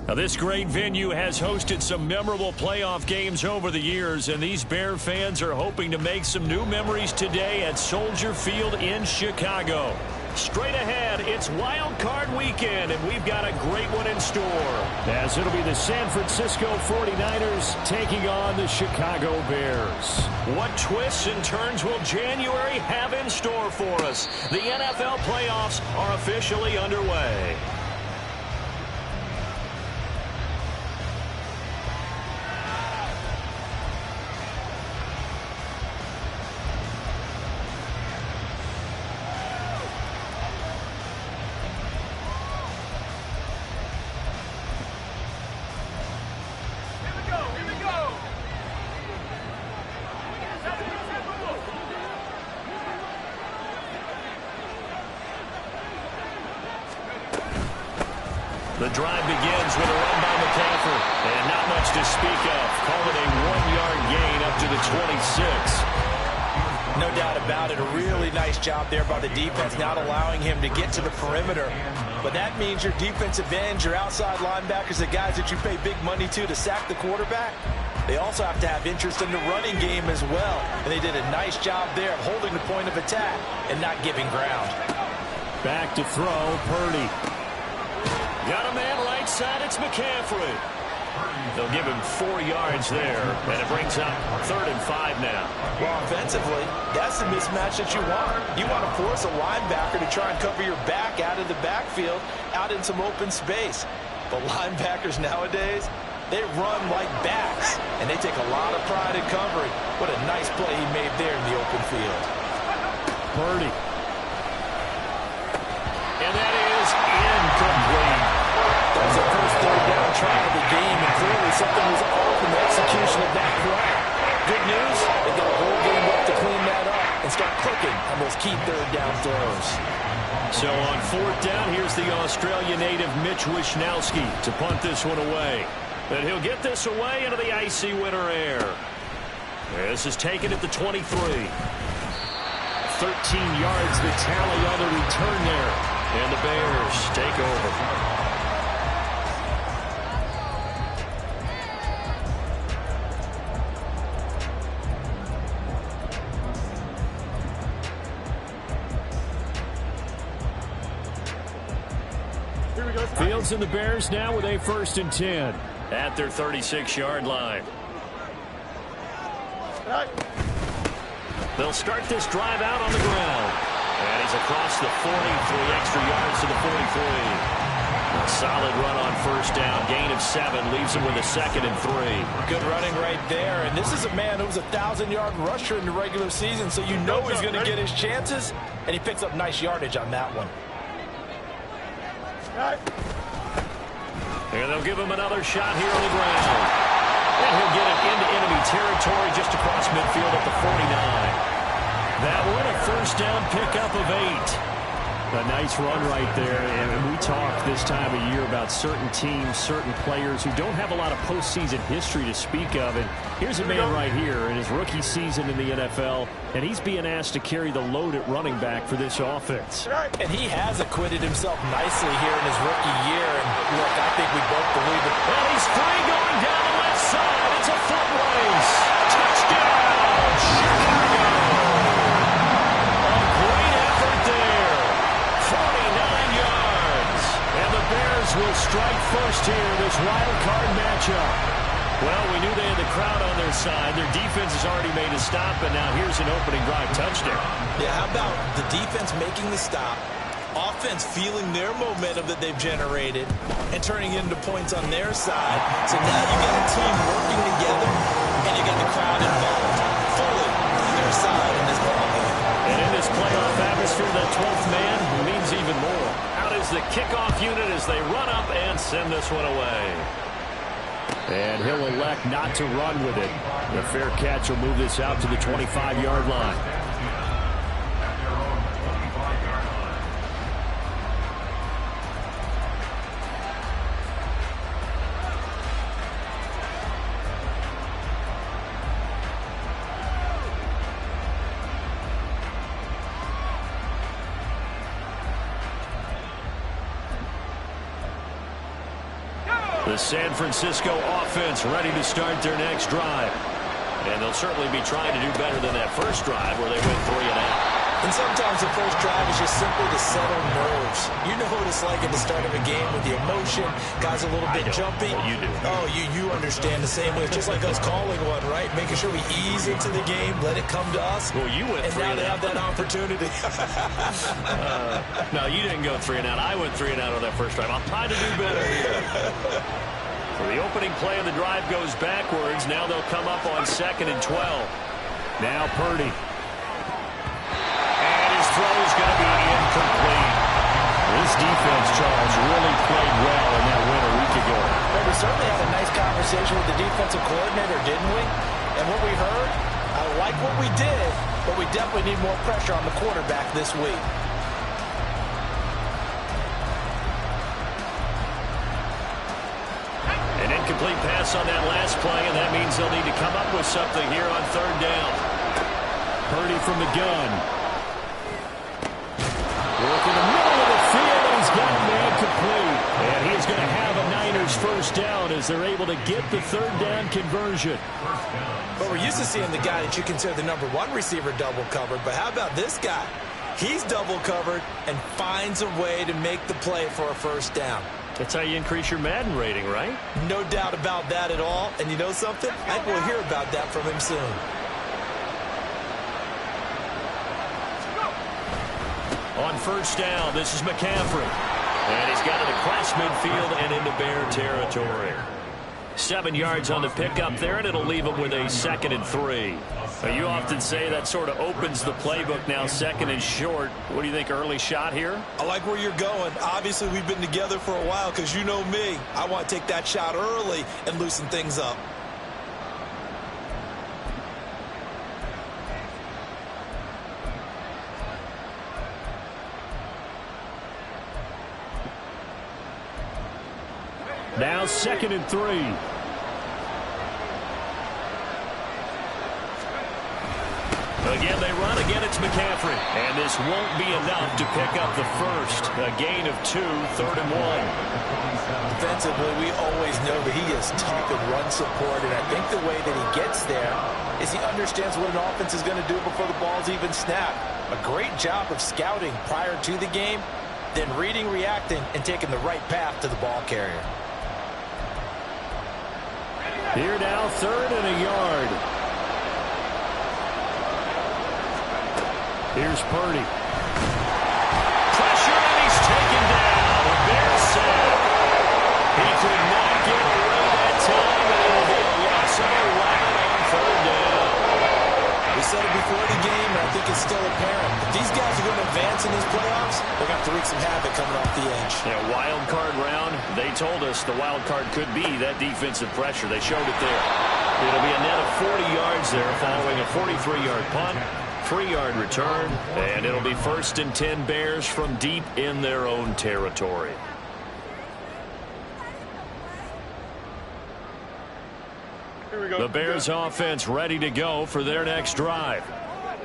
Now, this great venue has hosted some memorable playoff games over the years, and these Bear fans are hoping to make some new memories today at Soldier Field in Chicago. Straight ahead, it's Wild Card Weekend, and we've got a great one in store, as it'll be the San Francisco 49ers taking on the Chicago Bears. What twists and turns will January have in store for us? The NFL playoffs are officially underway. The drive begins with a run by McCaffrey, and not much to speak of. Call it a 1-yard gain up to the 26. No doubt about it. A really nice job there by the defense, not allowing him to get to the perimeter. But that means your defensive ends, your outside linebackers, the guys that you pay big money to sack the quarterback, they also have to have interest in the running game as well. And they did a nice job there of holding the point of attack and not giving ground. Back to throw, Purdy. Got a man right side, it's McCaffrey. They'll give him 4 yards there, and it brings up 3rd and 5 now. Well, offensively, that's the mismatch that you want. You want to force a linebacker to try and cover your back out of the backfield, out in some open space. But linebackers nowadays, they run like backs, and they take a lot of pride in covering. What a nice play he made there in the open field. Purdy. And that is incomplete. That was the first 3rd down try of the game, and clearly something was off in the execution of that play. Good news, they got a whole game left to clean that up and start clicking on those key 3rd down throws. So on 4th down, here's the Australia native Mitch Wishnowski to punt this one away. But he'll get this away into the icy winter air. This is taken at the 23. 13 yards the tally on the return there. And the Bears take over. Fields and the Bears now with a 1st and 10 at their 36-yard line. They'll start this drive out on the ground. And he's across the 40, 3 extra yards to the 43. A solid run on 1st down. Gain of 7 leaves him with a 2nd and 3. Good running right there. And this is a man who was a 1,000-yard rusher in the regular season, so you know he's going to get his chances. And he picks up nice yardage on that one. And they'll give him another shot here on the ground. And he'll get it into enemy territory just across midfield at the 49. That one, a 1st down pickup of 8. A nice run right there. And we talk this time of year about certain teams, certain players who don't have a lot of postseason history to speak of. And here's a man right here in his rookie season in the NFL, and he's being asked to carry the load at running back for this offense. And he has acquitted himself nicely here in his rookie year. And look, I think we both believe it. And he's free going down the left side. It's a foot race. Touchdown, Chicago. A great effort there. 49 yards. And the Bears will strike first here in this wild card matchup. Well, we knew they had the crowd on their side. Their defense has already made a stop, and now here's an opening drive touchdown. Yeah, how about the defense making the stop, offense feeling their momentum that they've generated, and turning it into points on their side. So now you got a team working together, and you got the crowd involved fully on their side in this ball game. And in this playoff atmosphere, that 12th man means even more. Out is the kickoff unit as they run up and send this one away. And he'll elect not to run with it. The fair catch will move this out to the 25-yard line. The San Francisco offense ready to start their next drive. And they'll certainly be trying to do better than that first drive where they went 3 and out. And sometimes the first drive is just simply to settle nerves. You know what it's like at the start of a game with the emotion. Guys a little bit jumpy. Well, you do. Oh, you understand the same way. It's just like us calling one, right? Making sure we ease into the game, let it come to us. Well, you went 3 and and now they out. have that opportunity. No, you didn't go 3 and out. I went 3 and out on that first drive. I'll try to do better here. So the opening play of the drive goes backwards. Now they'll come up on 2nd and 12. Now Purdy. Throw is going to be incomplete. This defense, Charles, really played well in that win a week ago. Well, we certainly had a nice conversation with the defensive coordinator, didn't we? And what we heard, I like what we did, but we definitely need more pressure on the quarterback this week. An incomplete pass on that last play, and that means they'll need to come up with something here on 3rd down. Purdy from the gun. Work in the middle of the field, and he's got it incomplete. And he is going to have a Niners first down as they're able to get the 3rd down conversion. But we're used to seeing the guy that you consider the #1 receiver double covered. But how about this guy? He's double covered and finds a way to make the play for a first down. That's how you increase your Madden rating, right? No doubt about that at all. And you know something? I think we'll hear about that from him soon. On 1st down, this is McCaffrey. And he's got it across midfield and into Bear territory. 7 yards on the pickup there, and it'll leave him with a 2nd and 3. You often say that sort of opens the playbook now, 2nd and short. What do you think, early shot here? I like where you're going. Obviously, we've been together for a while because you know me. I want to take that shot early and loosen things up. Now 2nd and 3. Again, they run. Again, it's McCaffrey. And this won't be enough to pick up the first. A gain of 2, 3rd and 1. Defensively, we always know that he is tough in run support, and I think the way that he gets there is he understands what an offense is going to do before the ball's even snapped. A great job of scouting prior to the game, then reading, reacting, and taking the right path to the ball carrier. Here now, 3rd and a yard. Here's Purdy. Pressure, and he's taken down. A Bear sack. He could not get away that time, and it'll be a loss of 11 on 3rd down. We said it before the game, and I think it's still apparent. If these guys are going to advance in these playoffs, they're going to have to wreak some havoc coming off the edge. Yeah, wild card round. They told us the wild card could be that defensive pressure. They showed it there. It'll be a net of 40 yards there following a 43-yard punt, 3-yard return, and it'll be 1st and 10 Bears from deep in their own territory. The Bears offense ready to go for their next drive.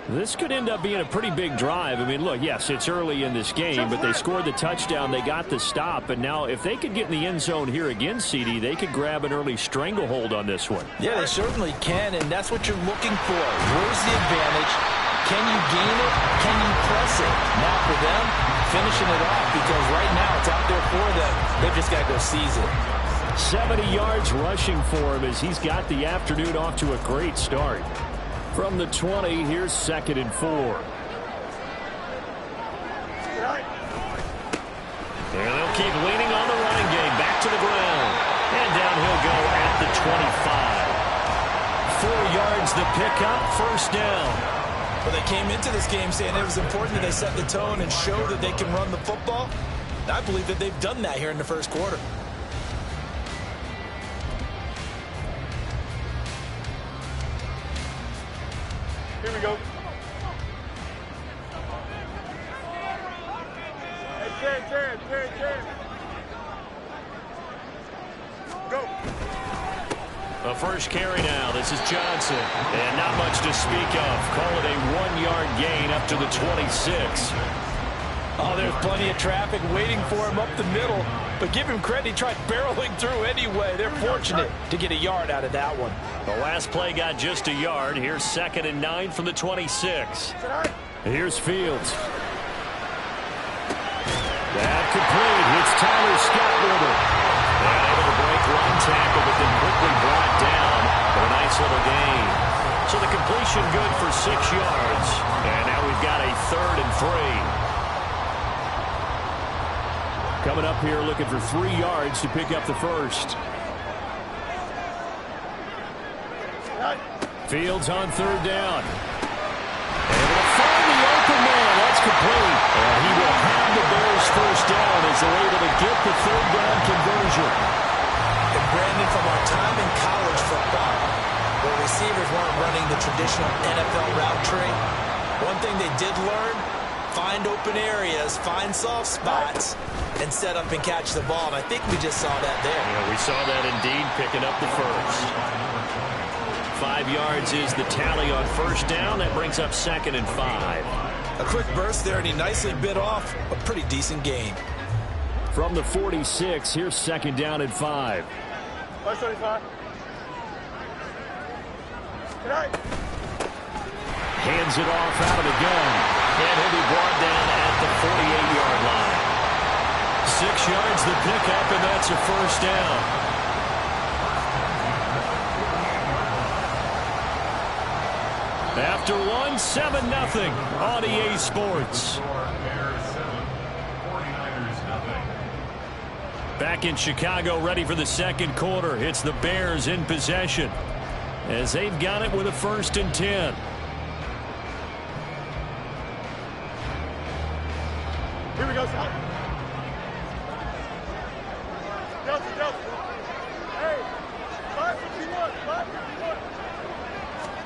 This could end up being a pretty big drive. I mean, look, yes, it's early in this game, but they scored the touchdown. They got the stop. And now if they could get in the end zone here again, CD, they could grab an early stranglehold on this one. Yeah, they certainly can, and that's what you're looking for. Where's the advantage? Can you gain it? Can you press it? Now for them, finishing it off, because right now it's out there for them. They've just got to go seize it. 70 yards rushing for him as he's got the afternoon off to a great start. From the 20, here's 2nd and 4. And they'll keep leaning on the running game. Back to the ground. And down he'll go at the 25. 4 yards the pickup, 1st down. Well, they came into this game saying it was important that they set the tone and show that they can run the football. And I believe that they've done that here in the first quarter. Here we go. Hey, Jared. Go. A first carry now. This is Johnson. And not much to speak of. Call it a 1-yard gain up to the 26. Oh, there's plenty of traffic waiting for him up the middle. But give him credit, he tried barreling through anyway. They're fortunate to get a yard out of that one. The last play got just a yard. Here's 2nd and 9 from the 26. Here's Fields. That complete. It's Tyler Scott with it. And able to break one tackle, but then quickly brought down for a nice little gain. So the completion good for 6 yards. And now we've got a 3rd and 3. Coming up here looking for 3 yards to pick up the first. Fields on 3rd down. Able to find the open man. That's complete. And he will have the Bears first down as they're able to get the 3rd down conversion. And Brandon, from our time in college football, where receivers weren't running the traditional NFL route tree, one thing they did learn, find open areas, find soft spots, and set up and catch the ball. And I think we just saw that there. Yeah, we saw that indeed, picking up the first. 5 yards is the tally on first down. That brings up 2nd and 5. A quick burst there, and he nicely bit off a pretty decent gain. From the 46, here's 2nd down and 5. Last 25. Hands it off out of the gun. And he'll be brought down at the 48-yard line. 6 yards the pickup, and that's a first down. After one, 7-0 on EA Sports. Back in Chicago, ready for the 2nd quarter. It's the Bears in possession as they've got it with a 1st and 10. Here we go, Scott. Delta. Hey, 551. 551.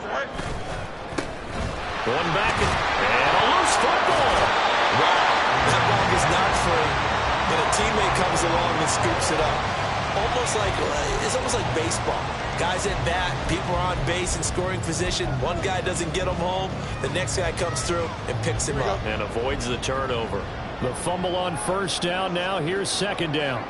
Right. Going back and a loose football. Wow, that ball is not free, but a teammate comes along and scoops it up. It's almost like baseball. Guys at bat, people are on base in scoring position. One guy doesn't get them home. The next guy comes through and picks him up. And avoids the turnover. The fumble on first down now. Here's 2nd down.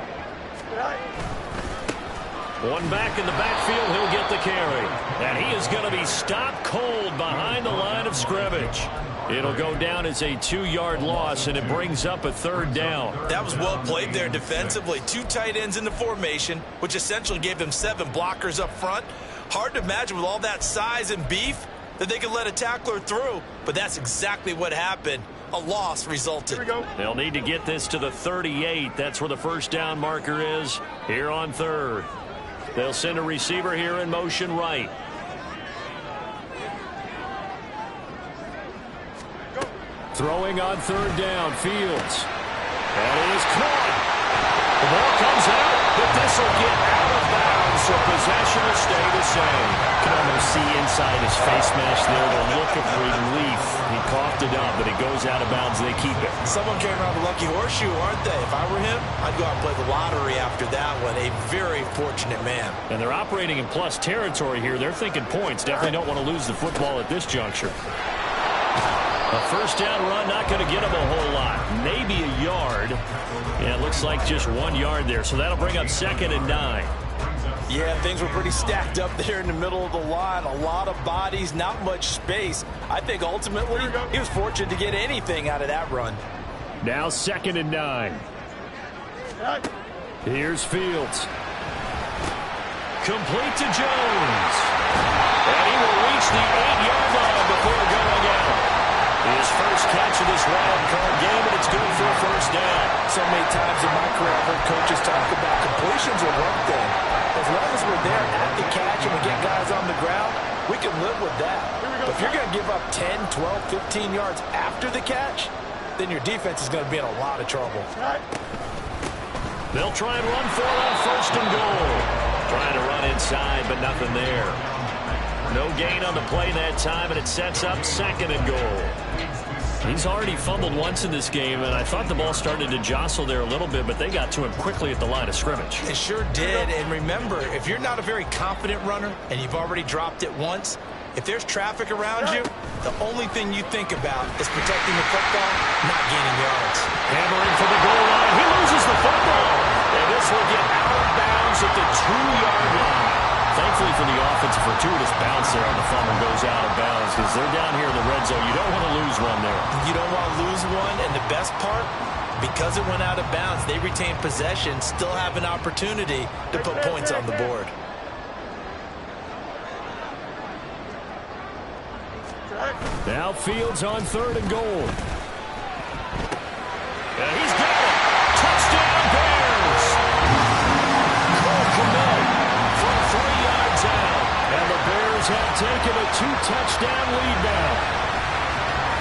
One back in the backfield. He'll get the carry. And he is going to be stopped cold behind the line of scrimmage. It'll go down as a 2-yard loss, and it brings up a 3rd down. That was well played there defensively. 2 tight ends in the formation, which essentially gave them 7 blockers up front. Hard to imagine with all that size and beef that they could let a tackler through, but that's exactly what happened. A loss resulted. Here we go. They'll need to get this to the 38. That's where the first down marker is here on 3rd. They'll send a receiver here in motion right. Throwing on 3rd down, Fields. And it is caught. The ball comes out, but this will get out of bounds, so possession will stay the same. You can almost see inside his face mask there the look of relief. He coughed it up, but it goes out of bounds. They keep it. Someone came around the lucky horseshoe, aren't they? If I were him, I'd go out and play the lottery after that one. A very fortunate man. And they're operating in plus territory here. They're thinking points. Definitely don't want to lose the football at this juncture. A first down run, not going to get him a whole lot. Maybe a yard. Yeah, it looks like just 1 yard there. So that'll bring up 2nd and 9. Yeah, things were pretty stacked up there in the middle of the line. A lot of bodies, not much space. I think ultimately he was fortunate to get anything out of that run. Now 2nd and 9. Here's Fields. Complete to Jones. And he will reach the 8-yard line before going out. His first catch of this wild card game, and it's good for a first down. So many times in my career I've heard coaches talk about completions are one thing. As long as we're there at the catch and we get guys on the ground, we can live with that. But if you're going to give up 10, 12, 15 yards after the catch, then your defense is going to be in a lot of trouble. They'll try and run for it on 1st and goal. Trying to run inside, but nothing there. No gain on the play that time, and it sets up 2nd and goal. He's already fumbled once in this game, and I thought the ball started to jostle there a little bit, but they got to him quickly at the line of scrimmage. It sure did, and remember, if you're not a very confident runner and you've already dropped it once, If there's traffic around you, the only thing you think about is protecting the football, not gaining yards. Hammering for the goal line. He loses the football. And this will get out of bounds at the 2-yard line. Thankfully for the offense, a fortuitous bounce there on the fumble goes out of bounds because they're down here in the red zone. You don't want to lose one there. You don't want to lose one, and the best part, because it went out of bounds, they retain possession, still have an opportunity to put points on the board. Now Fields on 3rd and goal. And he's got it. Touchdown Bears. Cole Kmet from 3 yards out. And the Bears have taken a 2-touchdown lead now.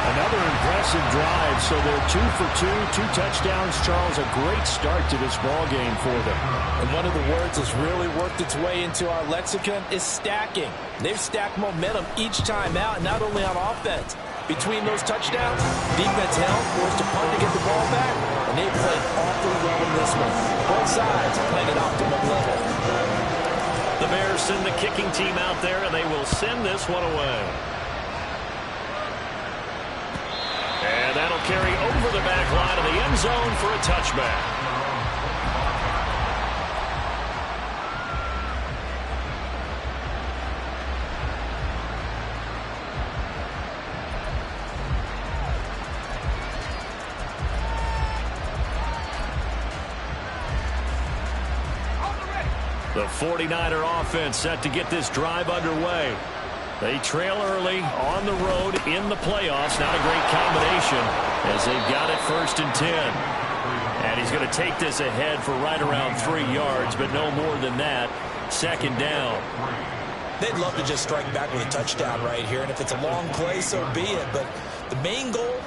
Another impressive drive, so they're 2 for 2, 2 touchdowns. Charles, a great start to this ball game for them. And one of the words that's really worked its way into our lexicon is stacking. They've stacked momentum each time out, not only on offense. Between those touchdowns, defense held, forced to punt to get the ball back, and they played awfully well in this one. Both sides playing at optimum level. The Bears send the kicking team out there, and they will send this one away. And that'll carry over the back line of the end zone for a touchback. The 49er offense set to get this drive underway. They trail early on the road in the playoffs. Not a great combination as they've got it 1st and 10. And he's going to take this ahead for right around 3 yards, but no more than that. 2nd down. They'd love to just strike back with a touchdown right here, and if it's a long play, so be it. But the main goal,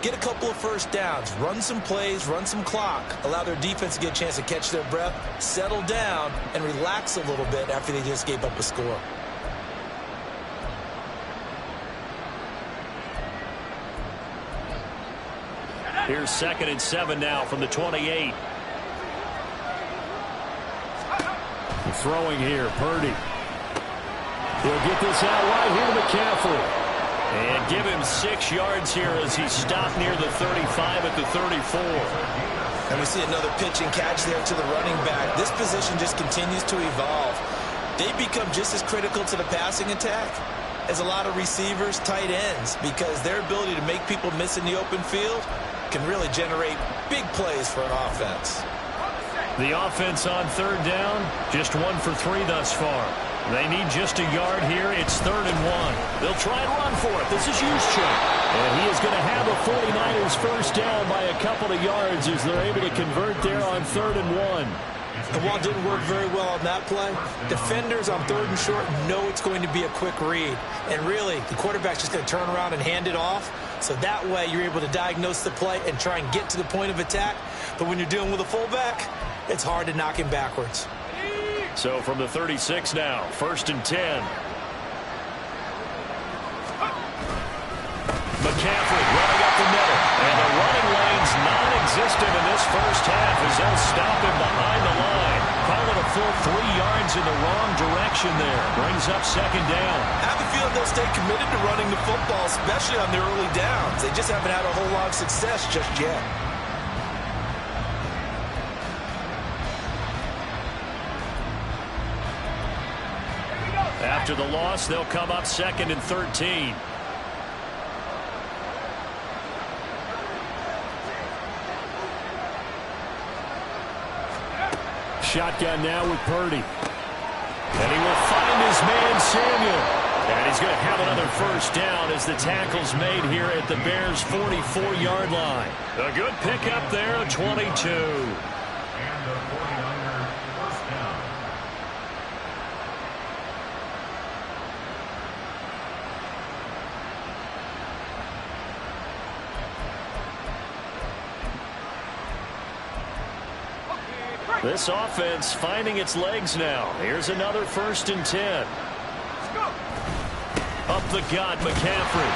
get a couple of 1st downs, run some plays, run some clock, allow their defense to get a chance to catch their breath, settle down, and relax a little bit after they just gave up a score. Here's 2nd and 7 now from the 28. Throwing here, Purdy. He'll get this out right here to McCaffrey. And give him 6 yards here as he stopped near the 35 at the 34. And we see another pitch and catch there to the running back. This position just continues to evolve. They become just as critical to the passing attack as a lot of receivers, tight ends, because their ability to make people miss in the open field can really generate big plays for an offense. The offense on 3rd down, just 1 for 3 thus far. They need just a yard here. It's 3rd and 1. They'll try and run for it. This is Juszczyk. And he is going to have the 49ers 1st down by a couple of yards as they're able to convert there on 3rd and 1. And while it didn't work very well on that play, defenders on 3rd and short know it's going to be a quick read. And really, the quarterback's just going to turn around and hand it off. So that way, you're able to diagnose the play and try and get to the point of attack. But when you're dealing with a fullback, it's hard to knock him backwards. So from the 36 now, 1st and 10. McCaffrey running up the middle. And the running lane's non-existent in this 1st half as they'll stop him behind the line. Call it a full 3 yards in the wrong direction there. Brings up 2nd down. I have a feeling they'll stay committed to running the football, especially on their early downs. They just haven't had a whole lot of success just yet. After the loss, they'll come up 2nd and 13. Shotgun now with Purdy. And he will find his man Samuel. And he's going to have another 1st down as the tackle's made here at the Bears' 44-yard line. A good pickup there, 22. This offense finding its legs now. Here's another 1st and 10. Up the gut, McCaffrey.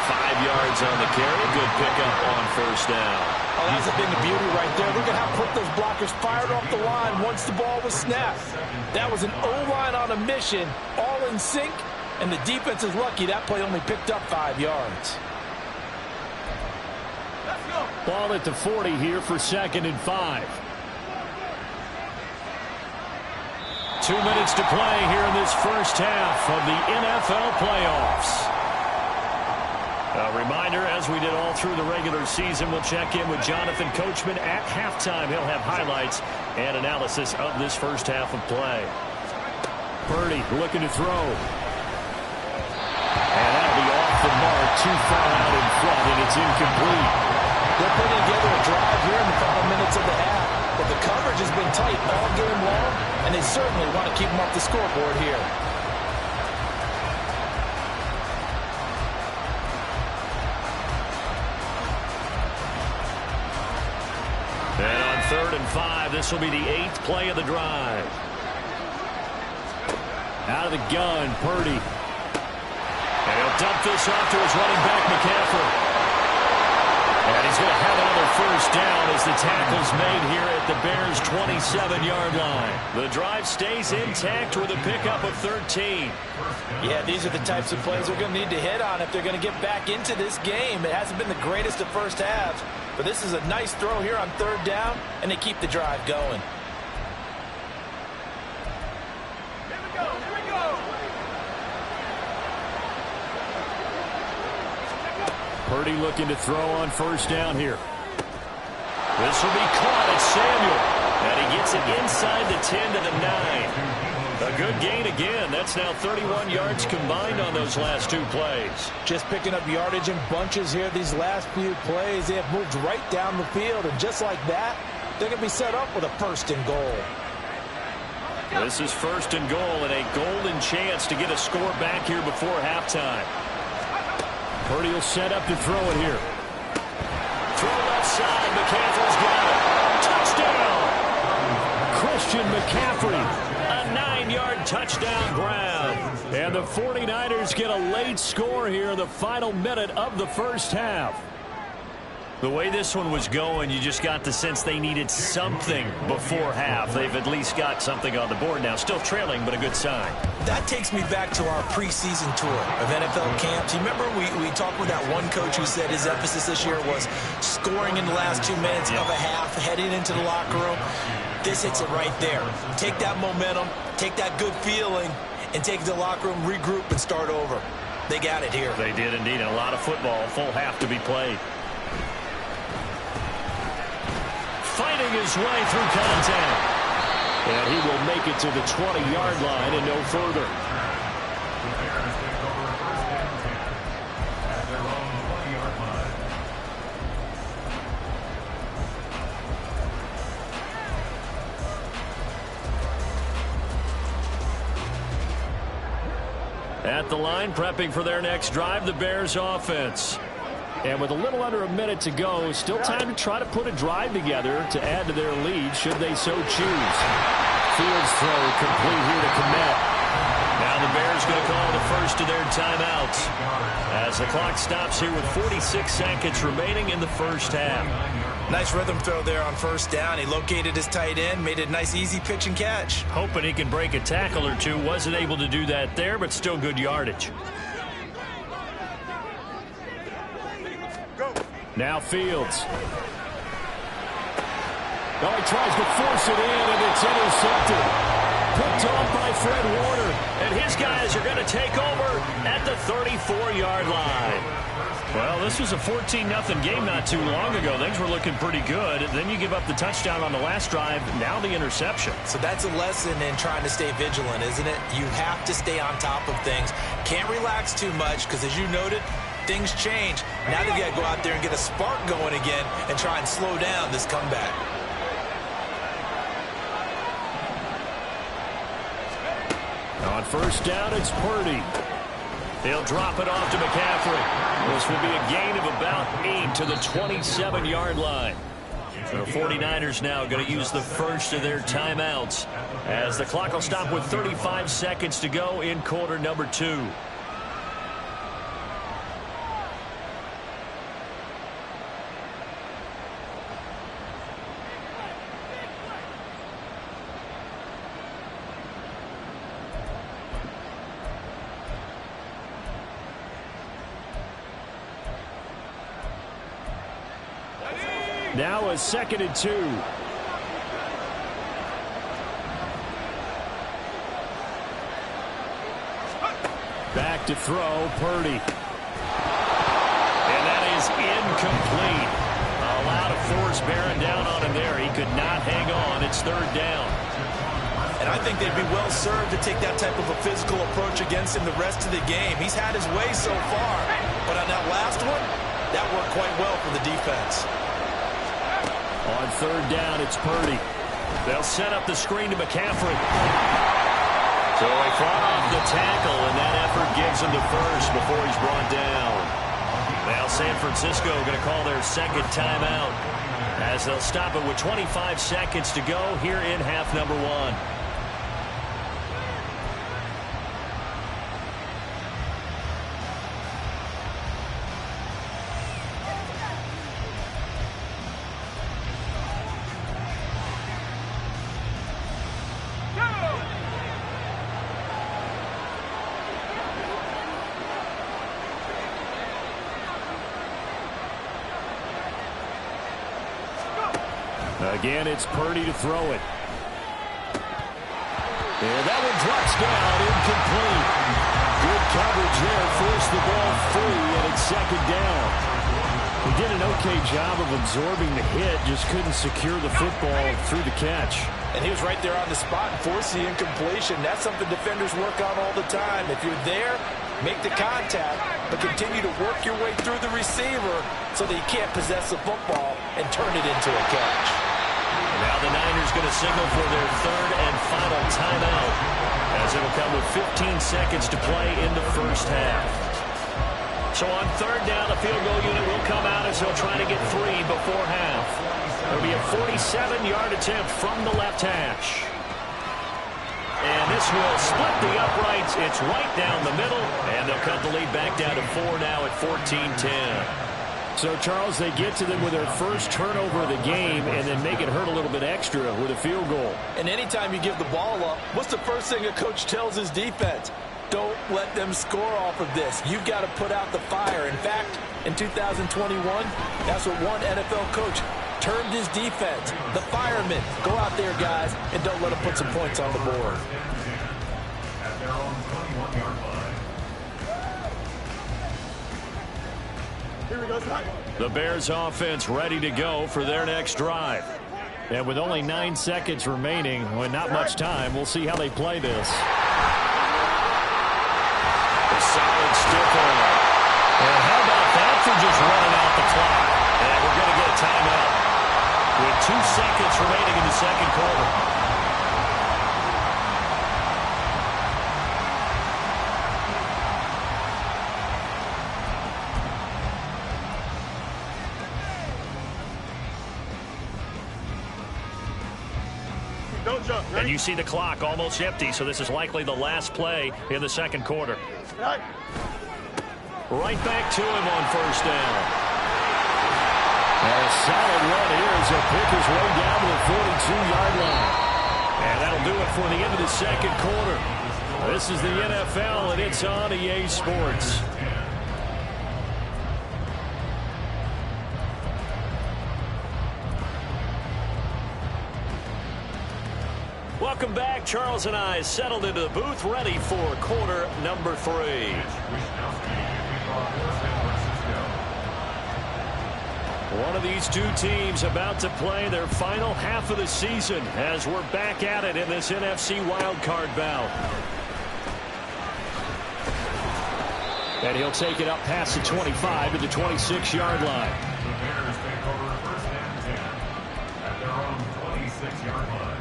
5 yards on the carry. Good pickup on 1st down. Oh, that's been the beauty right there. Look at how quick those blockers fired off the line once the ball was snapped. That was an O-line on a mission, all in sync, And the defense is lucky that play only picked up 5 yards. Ball at the 40 here for 2nd and 5. 2 minutes to play here in this first half of the NFL playoffs. A reminder, as we did all through the regular season, we'll check in with Jonathan Coachman at halftime. He'll have highlights and analysis of this first half of play. Purdy looking to throw. And that'll be off the mark, too far out in front, and it's incomplete. They're putting together a drive here in the final minutes of the half. But the coverage has been tight all game long, and they certainly want to keep them off the scoreboard here. And on 3rd and 5, this will be the 8th play of the drive. Out of the gun, Purdy. And he'll dump this off to his running back, McCaffrey. And he's going to have another first down as the tackle's made here at the Bears' 27-yard line. The drive stays intact with a pickup of 13. Yeah, these are the types of plays they're going to need to hit on if they're going to get back into this game. It hasn't been the greatest of first halves, but this is a nice throw here on 3rd down, and they keep the drive going. Purdy looking to throw on 1st down here. This will be caught at Samuel. And he gets it inside the 10 to the 9. A good gain again. That's now 31 yards combined on those last 2 plays. Just picking up yardage in bunches here these last few plays. They have moved right down the field, and just like that, they're going to be set up with a 1st and goal. This is 1st and goal and a golden chance to get a score back here before halftime. Purdy will set up to throw it here. Throw left side. McCaffrey's got it. Touchdown. Christian McCaffrey. A 9-yard touchdown grab. And the 49ers get a late score here in the final minute of the first half. The way this one was going, you just got the sense they needed something before half. They've at least got something on the board now. Still trailing, but a good sign. That takes me back to our preseason tour of NFL camps. You remember we talked with that one coach who said his emphasis this year was scoring in the last 2 minutes of a half, heading into the locker room. This hits it right there. Take that momentum, take that good feeling, and take it to the locker room, regroup, and start over. They got it here. They did indeed. And a lot of football, full half to be played. Fighting his way through contact. And he will make it to the 20-yard line and no further. At the line, prepping for their next drive, the Bears offense. And with a little under a minute to go, still time to try to put a drive together to add to their lead should they so choose. Fields throw complete here to Komet. Now the Bears going to call the first of their timeouts as the clock stops here with 46 seconds remaining in the first half. Nice rhythm throw there on 1st down. He located his tight end, made it a nice easy pitch and catch. Hoping he can break a tackle or two. Wasn't able to do that there, but still good yardage. Now Fields. Oh, he tries to force it in, and it's intercepted. Picked off by Fred Warner. And his guys are going to take over at the 34-yard line. Well, this was a 14-0 game not too long ago. Things were looking pretty good. Then you give up the touchdown on the last drive. Now the interception. So that's a lesson in trying to stay vigilant, isn't it? You have to stay on top of things. Can't relax too much because, as you noted, things change. Now they got to go out there and get a spark going again and try and slow down this comeback. On 1st down, it's Purdy. They'll drop it off to McCaffrey. This will be a gain of about 8 to the 27-yard line. The 49ers now going to use the first of their timeouts as the clock will stop with 35 seconds to go in quarter number 2. Now a 2nd and 2. Back to throw, Purdy. And that is incomplete. A lot of force bearing down on him there. He could not hang on. It's 3rd down. And I think they'd be well served to take that type of a physical approach against him the rest of the game. He's had his way so far. But on that last one, that worked quite well for the defense. On 3rd down, it's Purdy. They'll set up the screen to McCaffrey. So he fought off the tackle, and that effort gives him the first before he's brought down. Now San Francisco going to call their 2nd timeout as they'll stop it with 25 seconds to go here in half number 1. Again, it's Purdy to throw it. And that one drops down, incomplete. Good coverage there, forced the ball free, and it's 2nd down. He did an okay job of absorbing the hit, just couldn't secure the football through the catch. And he was right there on the spot and forced the incompletion. That's something defenders work on all the time. If you're there, make the contact, but continue to work your way through the receiver so that you can't possess the football and turn it into a catch. Now the Niners going to signal for their 3rd and final timeout as it'll come with 15 seconds to play in the 1st half. So on 3rd down, the field goal unit will come out as they'll try to get 3 before half. It'll be a 47-yard attempt from the left hash. And this will split the uprights. It's right down the middle, and they'll cut the lead back down to 4 now at 14-10. So, Charles, they get to them with their first turnover of the game and then make it hurt a little bit extra with a field goal. And anytime you give the ball up, what's the first thing a coach tells his defense? Don't let them score off of this. You've got to put out the fire. In fact, in 2021, that's what one NFL coach termed his defense. The firemen. Go out there, guys, and don't let them put some points on the board. At their own 21-yard line. Here we go, Scott. The Bears offense ready to go for their next drive. And with only 9 seconds remaining, with not much time, we'll see how they play this. A solid stiff arm. And how about that for just running out the clock? And we're going to get a timeout with 2 seconds remaining in the 2nd quarter. Don't jump. And you see the clock almost empty, so this is likely the last play in the 2nd quarter. Right. Right back to him on 1st down. And a solid run here as he'll pick his way down to the 42-yard line. And that'll do it for the end of the 2nd quarter. This is the NFL, and it's on EA Sports. Welcome back. Charles and I settled into the booth, ready for quarter number 3. One of these two teams about to play their final half of the season as we're back at it in this NFC wildcard bout. And he'll take it up past the 25 to the 26-yard line. The Bears take over 1st and 10 at their own 26-yard line.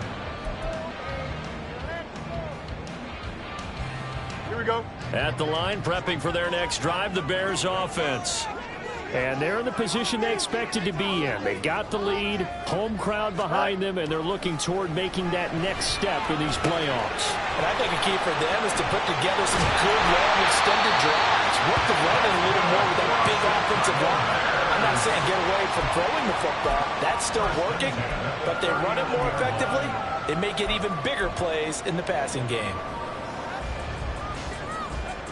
Here we go. At the line, prepping for their next drive, the Bears offense. And they're in the position they expected to be in. They got the lead, home crowd behind them, and they're looking toward making that next step in these playoffs. And I think a key for them is to put together some good, long, extended drives. Work the running a little more with that big offensive line. I'm not saying get away from throwing the football. That's still working. But they run it more effectively, they may get even bigger plays in the passing game.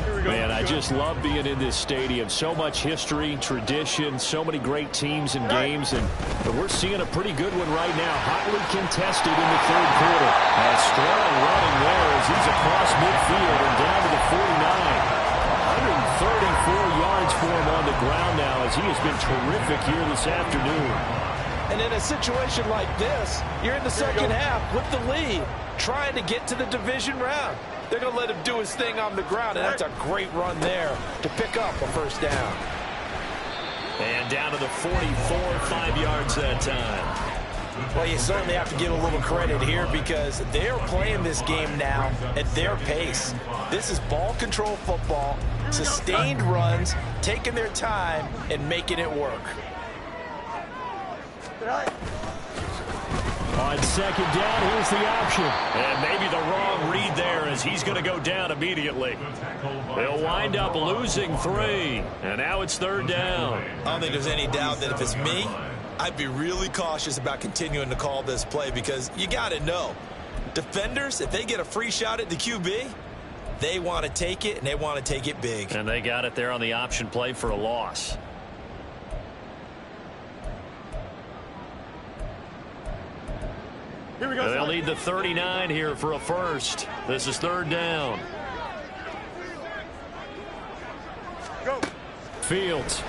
Here we Man, I just love being in this stadium. So much history, tradition, so many great teams and games, but we're seeing a pretty good one right now. Hotly contested in the third quarter. And strong running there as he's across midfield and down to the 49. 134 yards for him on the ground now as he has been terrific here this afternoon. And in a situation like this, you're in the second half with the lead, trying to get to the division round. They're going to let him do his thing on the ground, and that's a great run there to pick up a first down. And down to the 44, 5 yards that time. Well, you certainly have to give a little credit here because they're playing this game now at their pace. This is ball control football, sustained runs, taking their time and making it work. On second down, here's the option. And maybe the wrong read there as he's going to go down immediately. They'll wind up losing 3. And now it's third down. I don't think there's any doubt that if it's me, I'd be really cautious about continuing to call this play because you got to know, defenders, if they get a free shot at the QB, they want to take it, and they want to take it big. And they got it there on the option play for a loss. Here we go. They'll need the 39 here for a first. This is third down. Go. Fields.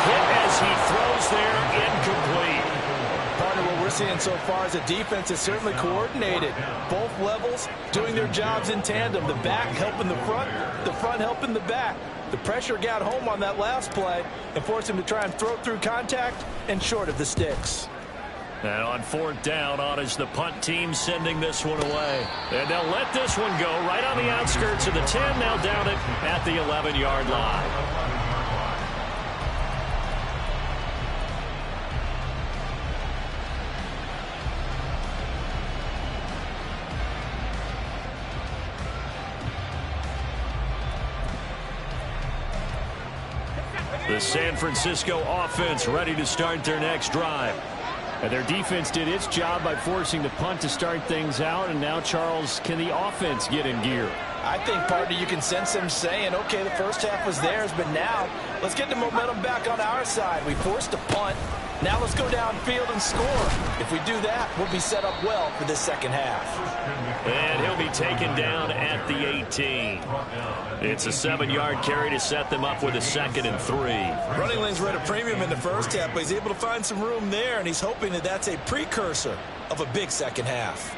Hit as he throws there, incomplete. Partner, what we're seeing so far is a defense is certainly coordinated. Both levels doing their jobs in tandem. The back helping the front helping the back. The pressure got home on that last play and forced him to try and throw through contact and short of the sticks. And on fourth down, on is the punt team sending this one away. And they'll let this one go right on the outskirts of the 10. Now down it at the 11-yard line. The San Francisco offense ready to start their next drive. And their defense did its job by forcing the punt to start things out. And now, Charles, can the offense get in gear? I think, partner, you can sense them saying, okay, the first half was theirs, but now let's get the momentum back on our side. We forced a punt. Now let's go downfield and score. If we do that, we'll be set up well for this second half. And he'll be taken down at the 18. It's a 7-yard carry to set them up with a 2nd and 3. Running lanes were at a premium in the first half, but he's able to find some room there, and he's hoping that that's a precursor of a big second half.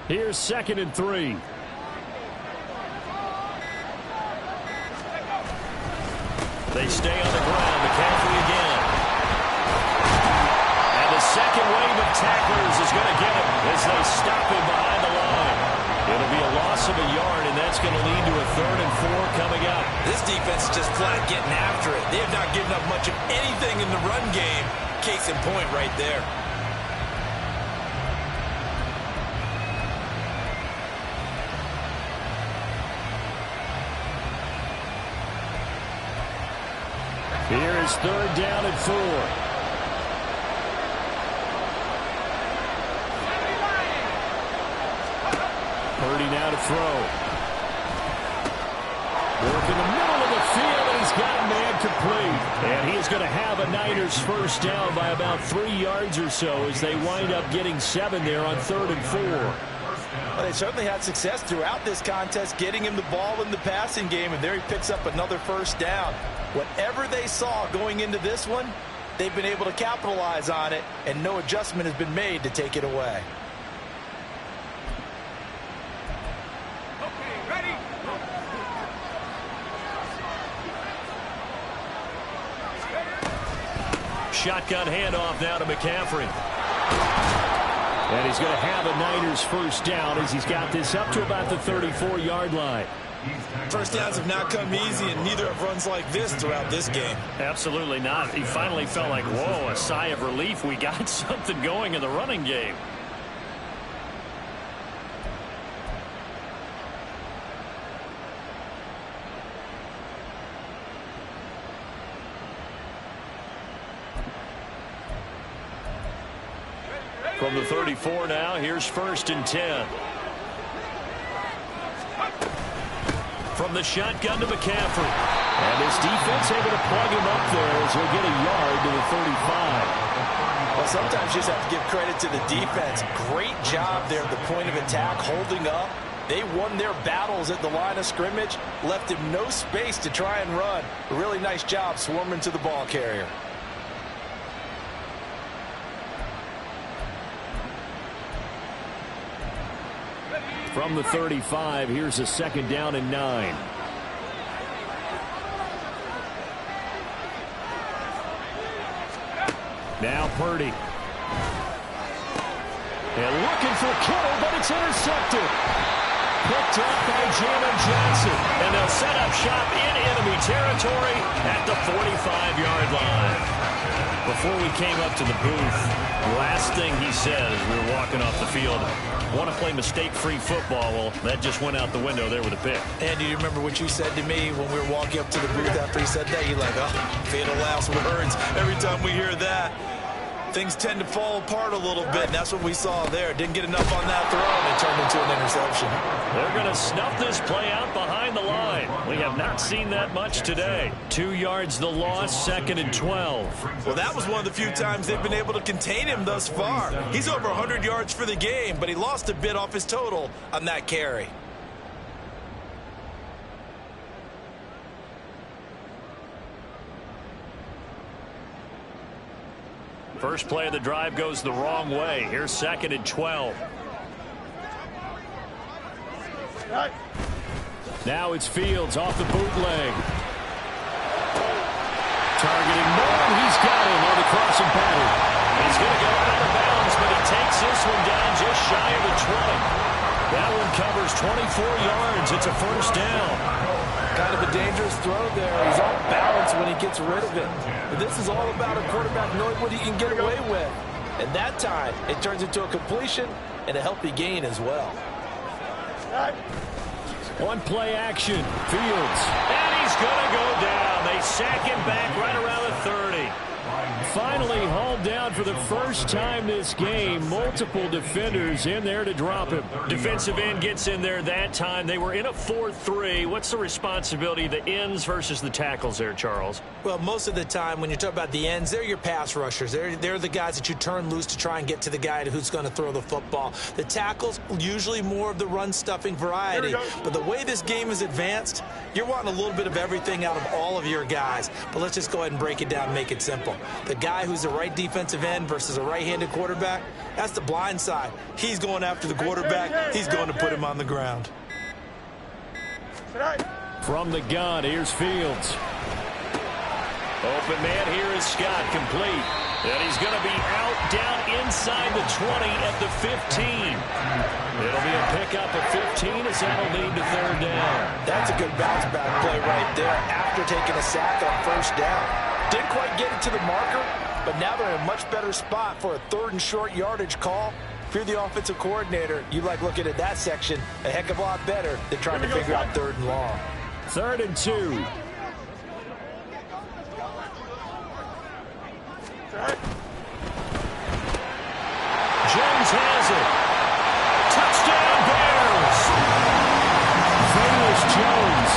Here's 2nd and 3. They stay on the ground. McCaffrey again. And the second wave of tacklers is going to get him as they stop him behind the line. It'll be a loss of a yard, and that's going to lead to a 3rd and 4 coming up. This defense is just flat getting after it. They have not given up much of anything in the run game. Case in point right there. Here is 3rd down and 4. Purdy now to throw. Work in the middle of the field, and he's got a man complete. And he is going to have a Niners first down by about 3 yards or so as they wind up getting 7 there on 3rd and 4. Well, they certainly had success throughout this contest, getting him the ball in the passing game, and there he picks up another first down. Whatever they saw going into this one, they've been able to capitalize on it, and no adjustment has been made to take it away. Okay, ready? Shotgun handoff now to McCaffrey. And he's going to have a Niners first down as he's got this up to about the 34-yard line. First downs have not come easy, and neither have runs like this throughout this game. Absolutely not. He finally felt like, whoa, a sigh of relief. We got something going in the running game. From the 34 now, here's 1st and 10. From the shotgun to McCaffrey. And his defense able to plug him up there as he'll get a yard to the 35. Well, sometimes you just have to give credit to the defense. Great job there at the point of attack, holding up. They won their battles at the line of scrimmage, left him no space to try and run. A really nice job swarming to the ball carrier. From the 35, here's a 2nd down and 9. Now Purdy. And looking for Kittle, but it's intercepted. Picked up by Jalen Johnson. And they'll set up shop in enemy territory at the 45-yard line. Before we came up to the booth, last thing he said as we were walking off the field, want to play mistake-free football. Well, that just went out the window there with a pick. And do you remember what you said to me when we were walking up to the booth after he said that? You're like, oh, fatal last words. Every time we hear that, things tend to fall apart a little bit, and that's what we saw there. Didn't get enough on that throw, and it turned into an interception. They're going to snuff this play out behind the line. We have not seen that much today. 2 yards the loss, 2nd and 12. Well, that was one of the few times they've been able to contain him thus far. He's over 100 yards for the game, but he lost a bit off his total on that carry. First play of the drive goes the wrong way. Here's 2nd and 12. Now it's Fields off the bootleg. Targeting Moore. He's got him on the crossing pattern. He's going to go out of bounds, but he takes this one down just shy of the 20. That one covers 24 yards. It's a 1st down. Kind of a dangerous throw there. He's off balance when he gets rid of it. But this is all about a quarterback knowing what he can get away with. And that time, it turns into a completion and a healthy gain as well. One play action. Fields. And he's going to go down. They sack him back right around the 30. Finally hauled down for the first time this game. Multiple defenders in there to drop him. Defensive end gets in there that time. They were in a 4-3. What's the responsibility of the ends versus the tackles there, Charles? Well, most of the time when you talk about the ends, they're your pass rushers. They're the guys that you turn loose to try and get to the guy who's going to throw the football. The tackles, usually more of the run-stuffing variety. But the way this game is advanced, you're wanting a little bit of everything out of all of your guys. But let's just go ahead and break it down and make it simple. The guy who's the right defensive end versus a right-handed quarterback, that's the blind side. He's going after the quarterback. He's going to put him on the ground. From the gun, here's Fields. Open man here is Scott, complete. And he's going to be out down inside the 20 at the 15. It'll be a pickup of 15 as that'll lead to 3rd down. That's a good bounce back play right there after taking a sack on 1st down. Didn't quite get it to the marker, but now they're in a much better spot for a 3rd and short yardage call. If you're the offensive coordinator, you like looking at that section a heck of a lot better than trying to figure out 3rd and long. 3rd and 2. Jones has it. Touchdown, Bears. Famous Jones.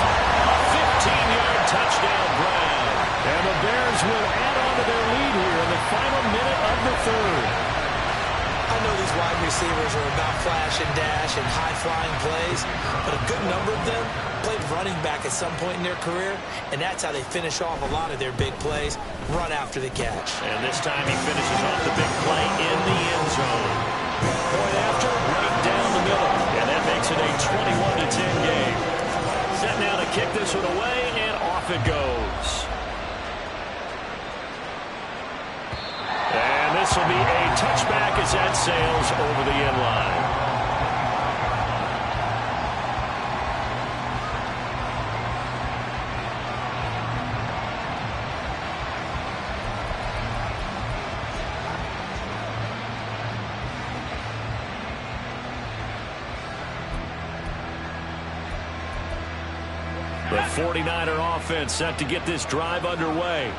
A 15-yard touchdown grab. And the Bears will add on to their lead here in the final minute of the 3rd. I know these wide receivers are about flash and dash and high-flying plays, but a good number of them played running back at some point in their career, and that's how they finish off a lot of their big plays, run after the catch. And this time he finishes off the big play in the end zone. Point after, right down the middle, and that makes it a 21-10 game. Set now to kick this one away, and off it goes. And this will be a touchback as that sails over the end line. The 49er offense set to get this drive underway.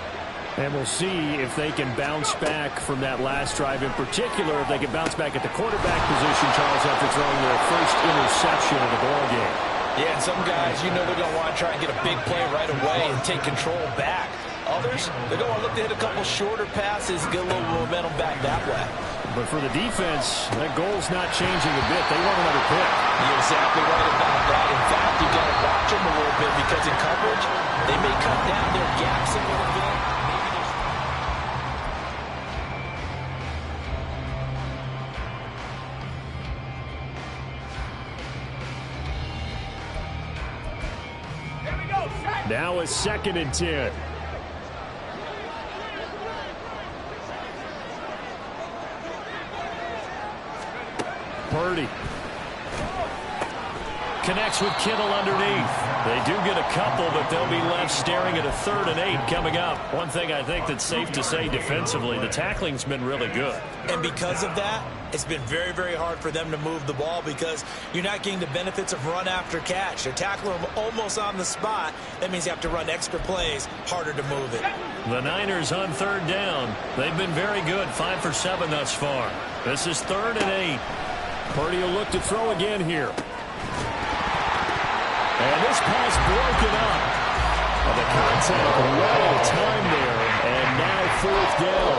And we'll see if they can bounce back from that last drive in particular, if they can bounce back at the quarterback position, Charles, after throwing their first interception of the ball game. Yeah, and some guys, you know they're going to want to try and get a big play right away and take control back. Others, they're going to look to hit a couple shorter passes and get a little momentum back that way. But for the defense, that goal's not changing a bit. They want another pick. You're exactly right about that. In fact, you've got to watch them a little bit because in coverage, they may cut down their gaps a little bit. Now a 2nd and 10. Purdy. Connects with Kittle underneath. They do get a couple, but they'll be left staring at a 3rd and 8 coming up. One thing I think that's safe to say defensively, the tackling's been really good. And because of that, it's been very, very hard for them to move the ball because you're not getting the benefits of run after catch. They're tackling them almost on the spot. That means you have to run extra plays, harder to move it. The Niners on 3rd down. They've been very good, 5 for 7 thus far. This is 3rd and 8. Purdy will look to throw again here. And this pass broken up. Well, the contact well timed there, and now 4th down.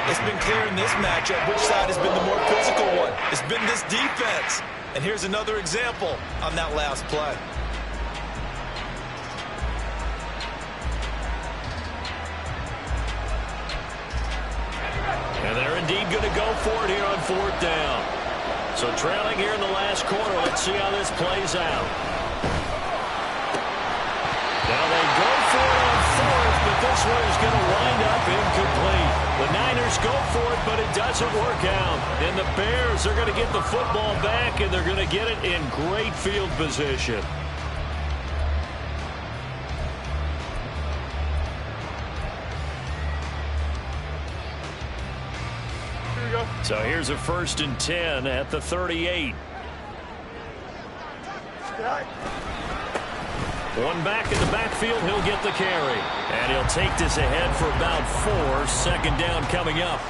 It's been clear in this matchup which side has been the more physical one. It's been this defense. And here's another example on that last play. And they're indeed going to go for it here on 4th down. So trailing here in the last quarter. Let's see how this plays out. Now they go for it on 4th, but this one is going to wind up incomplete. The Niners go for it, but it doesn't work out. And the Bears are going to get the football back, and they're going to get it in great field position. Here we go. So here's a 1st and 10 at the 38. One back in the backfield, he'll get the carry. And he'll take this ahead for about 4. 2nd down coming up.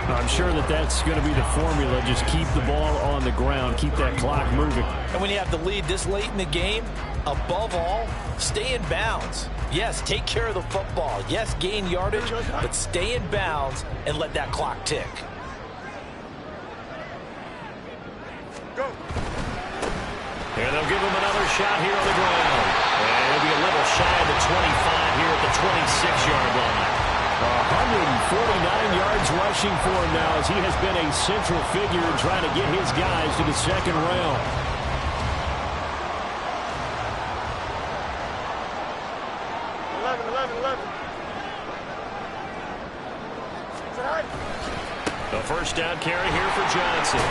I'm sure that that's going to be the formula. Just keep the ball on the ground. Keep that clock moving. And when you have the lead this late in the game, above all, stay in bounds. Yes, take care of the football. Yes, gain yardage, but stay in bounds and let that clock tick. Go. And they'll give him another shot here on the ground. And he'll be a little shy of the 25 here at the 26-yard line. 149 yards rushing for him now as he has been a central figure in trying to get his guys to the 2nd round. The 1st down carry here for Johnson.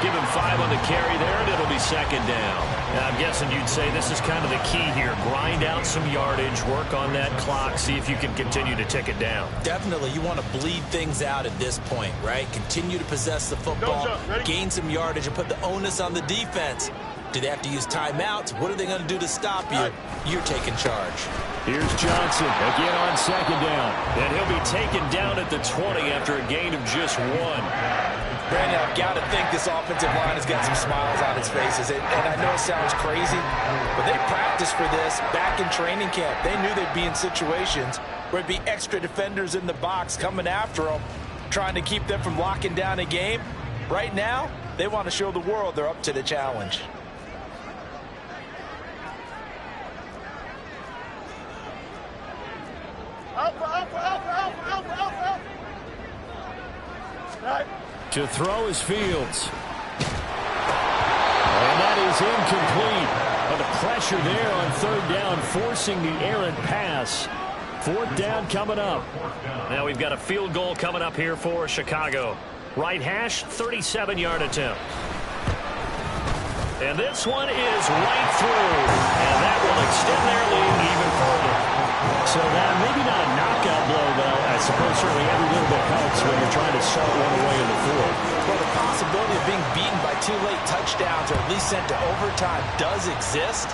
Give him 5 on the carry there, and it'll be 2nd down. Now, I'm guessing you'd say this is kind of the key here. Grind out some yardage, work on that clock, see if you can continue to tick it down. Definitely, you want to bleed things out at this point, right? Continue to possess the football, gain some yardage, and put the onus on the defense. Do they have to use timeouts? What are they going to do to stop you? You're taking charge. Here's Johnson again on 2nd down. And he'll be taken down at the 20 after a gain of just 1. Brandon, I've got to think this offensive line has got some smiles on its faces. And I know it sounds crazy, but they practiced for this back in training camp. They knew they'd be in situations where it'd be extra defenders in the box coming after them, trying to keep them from locking down a game. Right now, they want to show the world they're up to the challenge. To throw is Fields. And that is incomplete. But the pressure there on 3rd down, forcing the errant pass. 4th down coming up. Now we've got a field goal coming up here for Chicago. Right hash, 37-yard attempt. And this one is right through. And that will extend their lead even further. So that maybe not a knockout blow, but I suppose certainly every little bit helps when you're trying to start one away in the 4th. Well, the possibility of being beaten by 2 late touchdowns or at least sent to overtime does exist.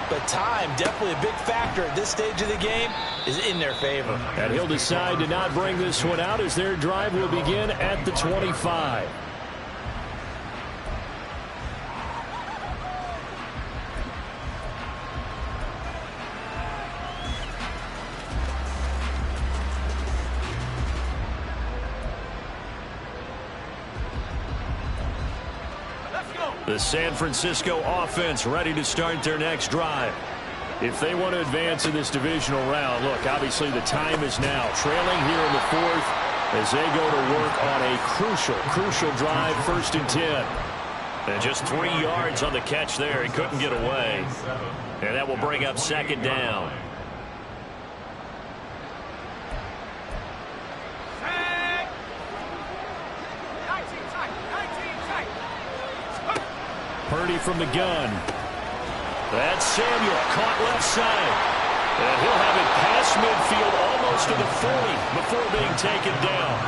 but time, definitely a big factor at this stage of the game, is in their favor. And he'll decide to not bring this one out as their drive will begin at the 25. The San Francisco offense ready to start their next drive. If they want to advance in this divisional round, look, obviously the time is now. Trailing here in the fourth as they go to work on a crucial drive, 1st and 10. And just 3 yards on the catch there. He couldn't get away. And that will bring up 2nd down. Purdy from the gun. That's Samuel, caught left side. And he'll have it past midfield almost to the 40 before being taken down.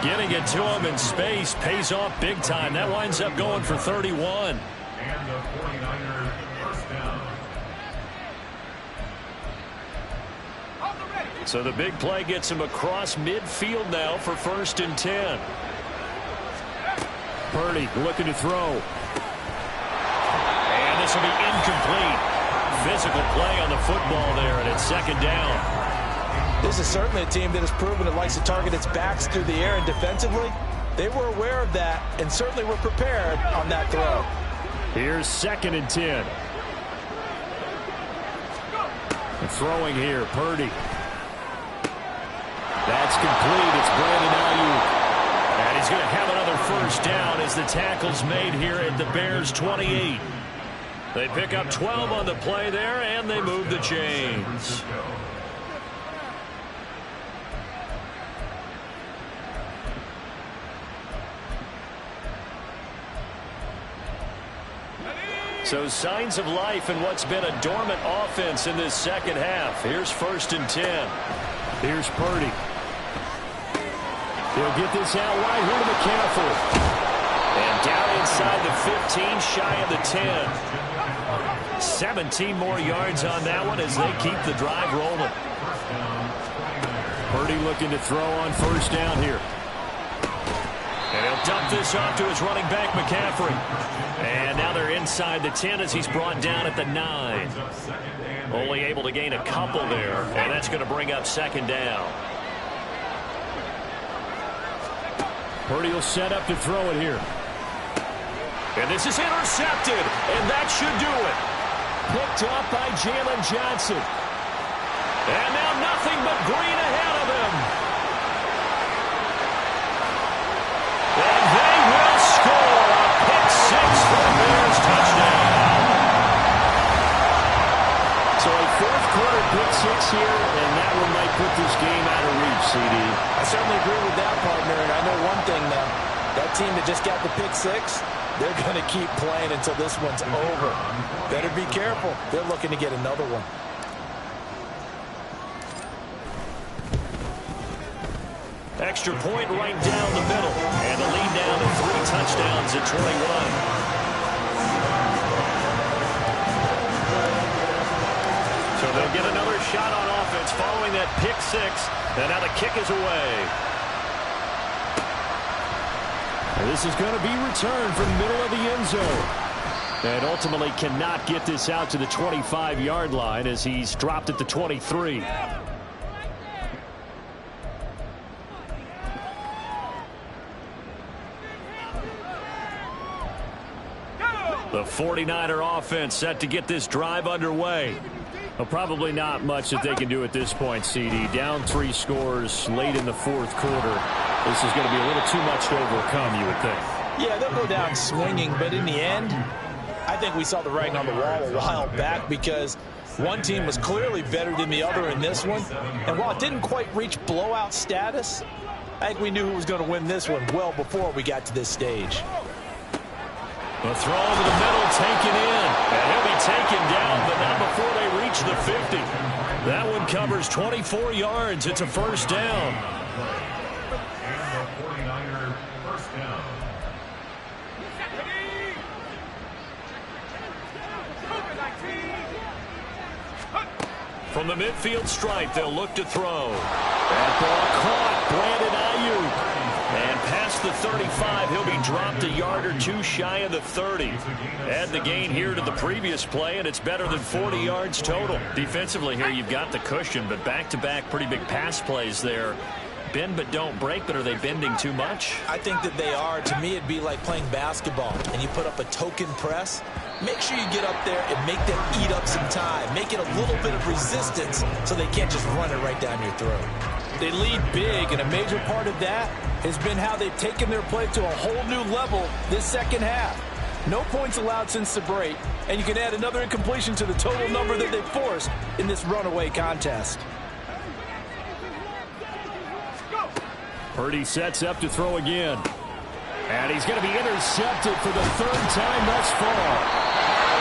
Getting it to him in space pays off big time. That winds up going for 31. And the 49ers first down. So the big play gets him across midfield now for 1st and 10. Purdy looking to throw. This will be incomplete. Physical play on the football there, and it's 2nd down. This is certainly a team that has proven it likes to target its backs through the air, and defensively, they were aware of that and certainly were prepared on that throw. Here's 2nd and 10. And throwing here, Purdy. That's complete. It's Brandon Ayuk. And he's going to have another 1st down as the tackle's made here at the Bears' 28. They pick up 12 on the play there, and they move the chains. So signs of life in what's been a dormant offense in this 2nd half. Here's 1st and 10. Here's Purdy. He'll get this out wide here to McCaffrey. And down inside the 15, shy of the 10. 17 more yards on that one as they keep the drive rolling. Purdy looking to throw on 1st down here. And he'll dump this off to his running back, McCaffrey. And now they're inside the 10 as he's brought down at the 9. Only able to gain a couple there, and that's going to bring up 2nd down. Purdy will set up to throw it here. And this is intercepted, and that should do it. Picked up by Jalen Johnson. And now nothing but green ahead of him. And they will score a pick 6 for the Bears touchdown. So a 4th quarter pick 6 here, and that one might put this game out of reach, CD. I certainly agree with that, partner, and I know one thing, though. That team that just got the pick 6, they're going to keep playing until this one's over. Better be careful. They're looking to get another one. Extra point right down the middle. And the lead down to 3 touchdowns at 21. So they'll get another shot on offense following that pick 6. And now the kick is away. And this is going to be returned from the middle of the end zone. And ultimately cannot get this out to the 25-yard line as he's dropped at the 23. The 49er offense set to get this drive underway. Well, probably not much that they can do at this point, CD. Down 3 scores late in the 4th quarter. This is going to be a little too much to overcome, you would think. Yeah, they'll go down swinging, but in the end, I think we saw the writing on the wall a while back because one team was clearly better than the other in this one. And while it didn't quite reach blowout status, I think we knew who was going to win this one well before we got to this stage. The throw over the middle taken in. And he'll be taken down, but not before they reach the 50. That one covers 24 yards. It's a 1st down. And the 49ers first down. From the midfield stripe, they'll look to throw. That ball caught. Brandon Ayuk. And past the 35, he'll be dropped a yard or two shy of the 30. Add the gain here to the previous play, and it's better than 40 yards total. Defensively here, you've got the cushion, but back-to-back pretty big pass plays there. Bend but don't break, but are they bending too much? I think that they are. To me, it'd be like playing basketball, and you put up a token press. Make sure you get up there and make them eat up some time. Make it a little bit of resistance so they can't just run it right down your throat. They lead big, and a major part of that has been how they've taken their play to a whole new level this second half. No points allowed since the break, and you can add another incompletion to the total number that they forced in this runaway contest. Purdy sets up to throw again. And he's going to be intercepted for the third time thus far.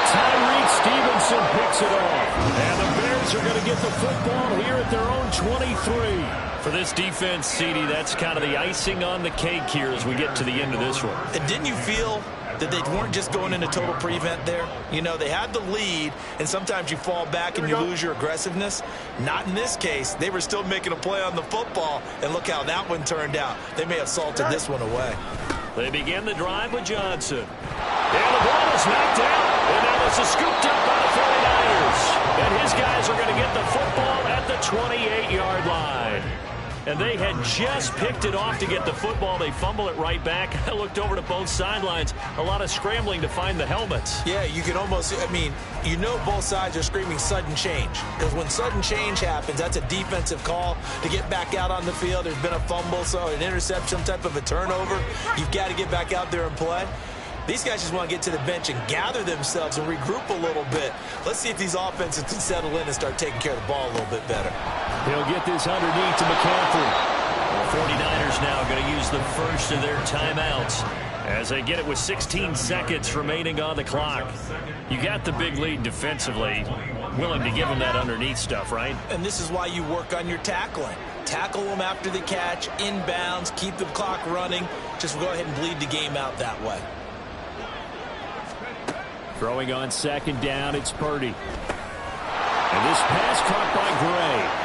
Tyreek Stevenson picks it off. And the Bears are going to get the football here at their own 23. For this defense, CD, that's kind of the icing on the cake here as we get to the end of this one. And didn't you feel that they weren't just going into total prevent there? You know, they had the lead, and sometimes you fall back and you lose your aggressiveness. Not in this case. They were still making a play on the football, and look how that one turned out. They may have salted this one away. They begin the drive with Johnson. And the ball is knocked out. And now this is scooped up by the 49ers. And his guys are going to get the football at the 28-yard line. And they had just picked it off to get the football. They fumble it right back. I looked over to both sidelines. A lot of scrambling to find the helmets. Yeah, you can almost, I mean, you know both sides are screaming sudden change. Because when sudden change happens, that's a defensive call to get back out on the field. There's been a fumble, so an interception, some type of a turnover. You've got to get back out there and play. These guys just want to get to the bench and gather themselves and regroup a little bit. Let's see if these offenses can settle in and start taking care of the ball a little bit better. He'll get this underneath to McCaffrey. The 49ers now going to use the first of their timeouts as they get it with 16 seconds remaining on the clock. You got the big lead defensively. Willing to give them that underneath stuff, right? And this is why you work on your tackling. Tackle them after the catch, inbounds, keep the clock running. Just go ahead and bleed the game out that way. Throwing on second down, it's Purdy. And this pass caught by Gray.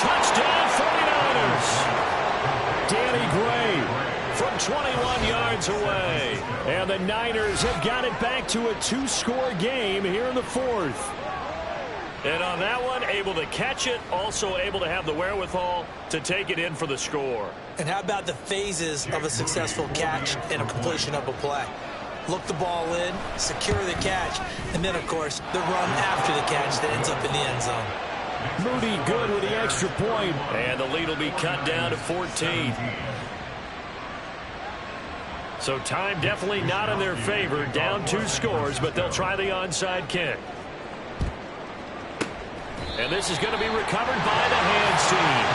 Touchdown 49ers. Danny Gray From 21 yards away. And the Niners have got it back to a two-score game here in the fourth. And on that one, able to catch it, also able to have the wherewithal to take it in for the score. And how about the phases of a successful catch and a completion of a play? Look the ball in, secure the catch, and then, of course, the run after the catch that ends up in the end zone. Moody good with the extra point. And the lead will be cut down to 14. So time definitely not in their favor. Down 2 scores, but they'll try the onside kick. And this is going to be recovered by the hands team.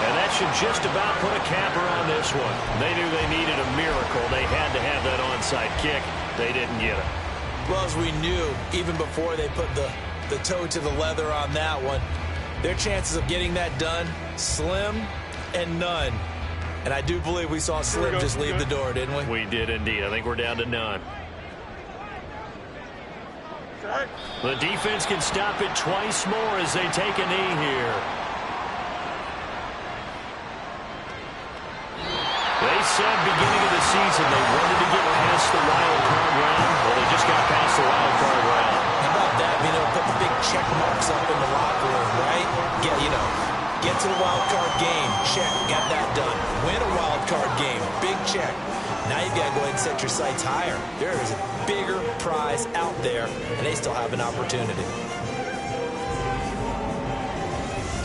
And that should just about put a capper on this one. They knew they needed a miracle. They had to have that onside kick. They didn't get it. Well, as we knew, even before they put the toe to the leather on that one, their chances of getting that done, slim and none. And I do believe we saw Slim just leave the door, didn't we? We did indeed. I think we're down to none. The defense can stop it twice more as they take a knee here. They said beginning of the season they wanted to get past the wild card round. Well, they just got past the wild card round. How about that? Being able to put the big check marks up in the locker room, right? Get to the wild card game. Check. Got that done. Win a wild card game. Big check. Now you've got to go ahead and set your sights higher. There is a bigger prize out there, and they still have an opportunity.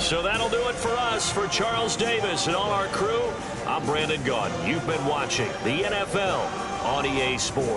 So that'll do it for us. For Charles Davis and all our crew, I'm Brandon Gaudin. You've been watching the NFL on EA Sports.